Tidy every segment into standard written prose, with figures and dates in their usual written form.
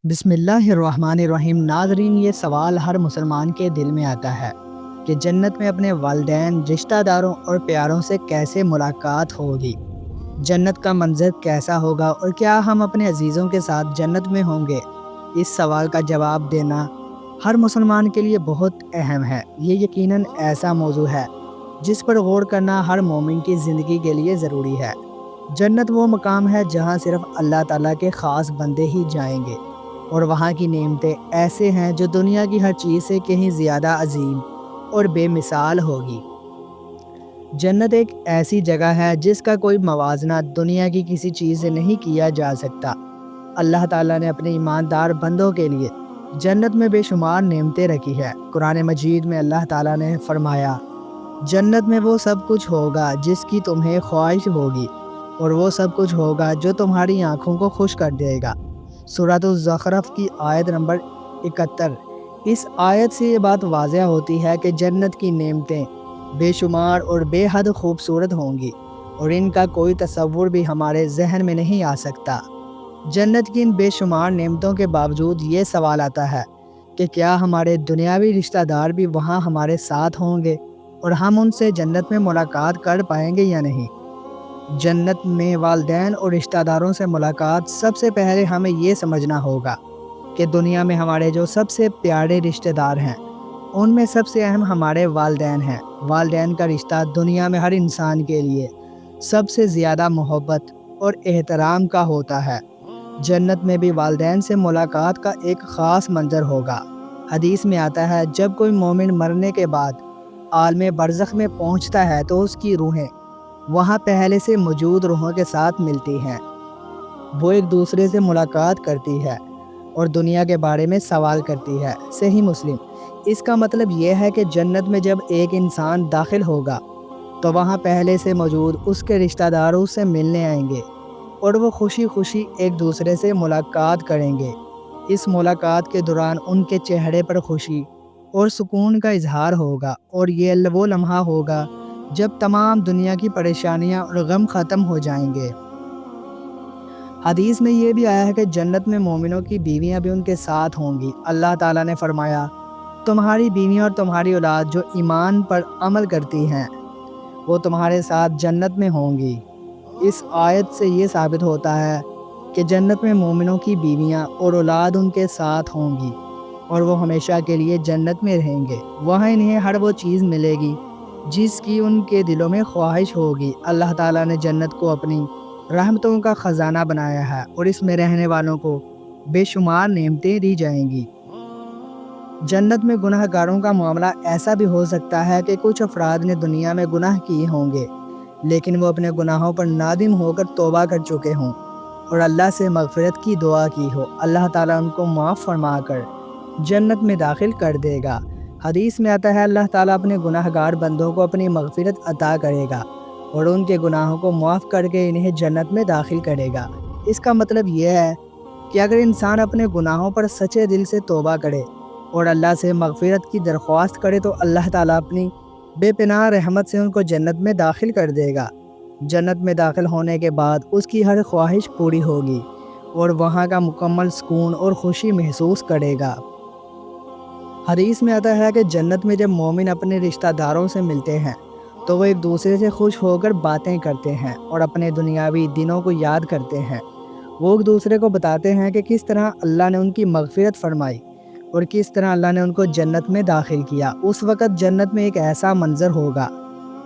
بسم اللہ الرحمن الرحیم۔ ناظرین، یہ سوال ہر مسلمان کے دل میں آتا ہے کہ جنت میں اپنے والدین، رشتہ داروں اور پیاروں سے کیسے ملاقات ہوگی؟ جنت کا منظر کیسا ہوگا اور کیا ہم اپنے عزیزوں کے ساتھ جنت میں ہوں گے؟ اس سوال کا جواب دینا ہر مسلمان کے لیے بہت اہم ہے۔ یہ یقیناً ایسا موضوع ہے جس پر غور کرنا ہر مومن کی زندگی کے لیے ضروری ہے۔ جنت وہ مقام ہے جہاں صرف اللہ تعالیٰ کے خاص بندے ہی جائیں گے، اور وہاں کی نعمتیں ایسے ہیں جو دنیا کی ہر چیز سے کہیں زیادہ عظیم اور بے مثال ہوگی۔ جنت ایک ایسی جگہ ہے جس کا کوئی موازنہ دنیا کی کسی چیز سے نہیں کیا جا سکتا۔ اللہ تعالیٰ نے اپنے ایماندار بندوں کے لیے جنت میں بے شمار نعمتیں رکھی ہے۔ قرآن مجید میں اللہ تعالیٰ نے فرمایا، جنت میں وہ سب کچھ ہوگا جس کی تمہیں خواہش ہوگی، اور وہ سب کچھ ہوگا جو تمہاری آنکھوں کو خوش کر دے گا۔ سورۃ الزخرف کی آیت نمبر 71۔ اس آیت سے یہ بات واضح ہوتی ہے کہ جنت کی نعمتیں بے شمار اور بے حد خوبصورت ہوں گی، اور ان کا کوئی تصور بھی ہمارے ذہن میں نہیں آ سکتا۔ جنت کی ان بے شمار نعمتوں کے باوجود یہ سوال آتا ہے کہ کیا ہمارے دنیاوی رشتہ دار بھی وہاں ہمارے ساتھ ہوں گے، اور ہم ان سے جنت میں ملاقات کر پائیں گے یا نہیں؟ جنت میں والدین اور رشتہ داروں سے ملاقات، سب سے پہلے ہمیں یہ سمجھنا ہوگا کہ دنیا میں ہمارے جو سب سے پیارے رشتہ دار ہیں ان میں سب سے اہم ہمارے والدین ہیں۔ والدین کا رشتہ دنیا میں ہر انسان کے لیے سب سے زیادہ محبت اور احترام کا ہوتا ہے۔ جنت میں بھی والدین سے ملاقات کا ایک خاص منظر ہوگا۔ حدیث میں آتا ہے، جب کوئی مومن مرنے کے بعد عالم برزخ میں پہنچتا ہے تو اس کی روحیں وہاں پہلے سے موجود روحوں کے ساتھ ملتی ہیں۔ وہ ایک دوسرے سے ملاقات کرتی ہے اور دنیا کے بارے میں سوال کرتی ہے۔ صحیح مسلم۔ اس کا مطلب یہ ہے کہ جنت میں جب ایک انسان داخل ہوگا تو وہاں پہلے سے موجود اس کے رشتہ داروں سے ملنے آئیں گے، اور وہ خوشی خوشی ایک دوسرے سے ملاقات کریں گے۔ اس ملاقات کے دوران ان کے چہرے پر خوشی اور سکون کا اظہار ہوگا، اور یہ وہ لمحہ ہوگا جب تمام دنیا کی پریشانیاں اور غم ختم ہو جائیں گے۔ حدیث میں یہ بھی آیا ہے کہ جنت میں مومنوں کی بیویاں بھی ان کے ساتھ ہوں گی۔ اللہ تعالیٰ نے فرمایا، تمہاری بیویاں اور تمہاری اولاد جو ایمان پر عمل کرتی ہیں وہ تمہارے ساتھ جنت میں ہوں گی۔ اس آیت سے یہ ثابت ہوتا ہے کہ جنت میں مومنوں کی بیویاں اور اولاد ان کے ساتھ ہوں گی، اور وہ ہمیشہ کے لیے جنت میں رہیں گے۔ وہاں انہیں ہر وہ چیز ملے گی جس کی ان کے دلوں میں خواہش ہوگی۔ اللہ تعالیٰ نے جنت کو اپنی رحمتوں کا خزانہ بنایا ہے، اور اس میں رہنے والوں کو بے شمار نعمتیں دی جائیں گی۔ جنت میں گناہ گاروں کا معاملہ ایسا بھی ہو سکتا ہے کہ کچھ افراد نے دنیا میں گناہ کیے ہوں گے، لیکن وہ اپنے گناہوں پر نادم ہو کر توبہ کر چکے ہوں اور اللہ سے مغفرت کی دعا کی ہو۔ اللہ تعالیٰ ان کو معاف فرما کر جنت میں داخل کر دے گا۔ حدیث میں آتا ہے، اللہ تعالیٰ اپنے گناہ گار بندوں کو اپنی مغفرت عطا کرے گا اور ان کے گناہوں کو معاف کر کے انہیں جنت میں داخل کرے گا۔ اس کا مطلب یہ ہے کہ اگر انسان اپنے گناہوں پر سچے دل سے توبہ کرے اور اللہ سے مغفرت کی درخواست کرے تو اللہ تعالیٰ اپنی بے پناہ رحمت سے ان کو جنت میں داخل کر دے گا۔ جنت میں داخل ہونے کے بعد اس کی ہر خواہش پوری ہوگی اور وہاں کا مکمل سکون اور خوشی محسوس کرے گا۔ حدیث میں آتا ہے کہ جنت میں جب مومن اپنے رشتہ داروں سے ملتے ہیں تو وہ ایک دوسرے سے خوش ہو کر باتیں کرتے ہیں اور اپنے دنیاوی دنوں کو یاد کرتے ہیں۔ وہ ایک دوسرے کو بتاتے ہیں کہ کس طرح اللہ نے ان کی مغفرت فرمائی اور کس طرح اللہ نے ان کو جنت میں داخل کیا۔ اس وقت جنت میں ایک ایسا منظر ہوگا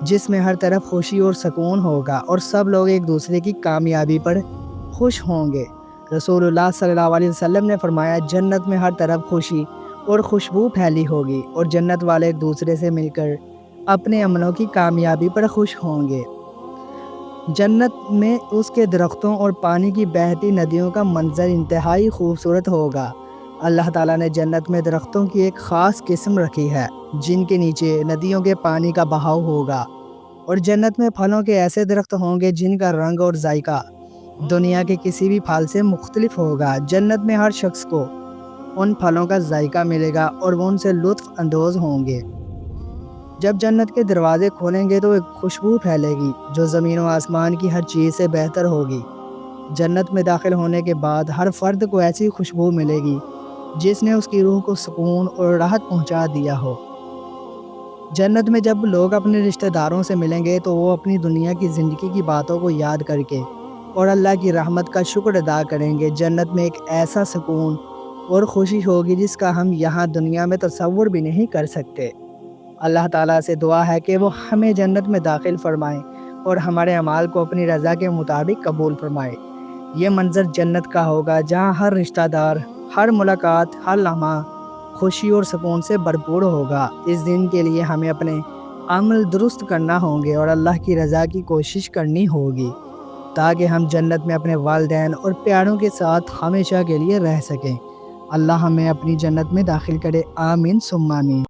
جس میں ہر طرف خوشی اور سکون ہوگا، اور سب لوگ ایک دوسرے کی کامیابی پر خوش ہوں گے۔ رسول اللہ صلی اللہ علیہ وسلم نے فرمایا، جنت میں ہر طرف خوشی اور خوشبو پھیلی ہوگی، اور جنت والے ایک دوسرے سے مل کر اپنے عملوں کی کامیابی پر خوش ہوں گے۔ جنت میں اس کے درختوں اور پانی کی بہتی ندیوں کا منظر انتہائی خوبصورت ہوگا۔ اللہ تعالیٰ نے جنت میں درختوں کی ایک خاص قسم رکھی ہے جن کے نیچے ندیوں کے پانی کا بہاؤ ہوگا، اور جنت میں پھلوں کے ایسے درخت ہوں گے جن کا رنگ اور ذائقہ دنیا کے کسی بھی پھل سے مختلف ہوگا۔ جنت میں ہر شخص کو ان پھلوں کا ذائقہ ملے گا اور وہ ان سے لطف اندوز ہوں گے۔ جب جنت کے دروازے کھولیں گے تو ایک خوشبو پھیلے گی جو زمین و آسمان کی ہر چیز سے بہتر ہوگی۔ جنت میں داخل ہونے کے بعد ہر فرد کو ایسی خوشبو ملے گی جس نے اس کی روح کو سکون اور راحت پہنچا دیا ہو۔ جنت میں جب لوگ اپنے رشتہ داروں سے ملیں گے تو وہ اپنی دنیا کی زندگی کی باتوں کو یاد کر کے اور اللہ کی رحمت کا شکر ادا کریں گے۔ جنت میں ایک ایسا سکون اور خوشی ہوگی جس کا ہم یہاں دنیا میں تصور بھی نہیں کر سکتے۔ اللہ تعالیٰ سے دعا ہے کہ وہ ہمیں جنت میں داخل فرمائیں اور ہمارے اعمال کو اپنی رضا کے مطابق قبول فرمائے۔ یہ منظر جنت کا ہوگا جہاں ہر رشتہ دار، ہر ملاقات، ہر لمحہ خوشی اور سکون سے بھرپور ہوگا۔ اس دن کے لیے ہمیں اپنے عمل درست کرنا ہوں گے اور اللہ کی رضا کی کوشش کرنی ہوگی تاکہ ہم جنت میں اپنے والدین اور پیاروں کے ساتھ ہمیشہ کے لیے رہ سکیں۔ اللہ ہمیں اپنی جنت میں داخل کرے، آمین ثم آمین۔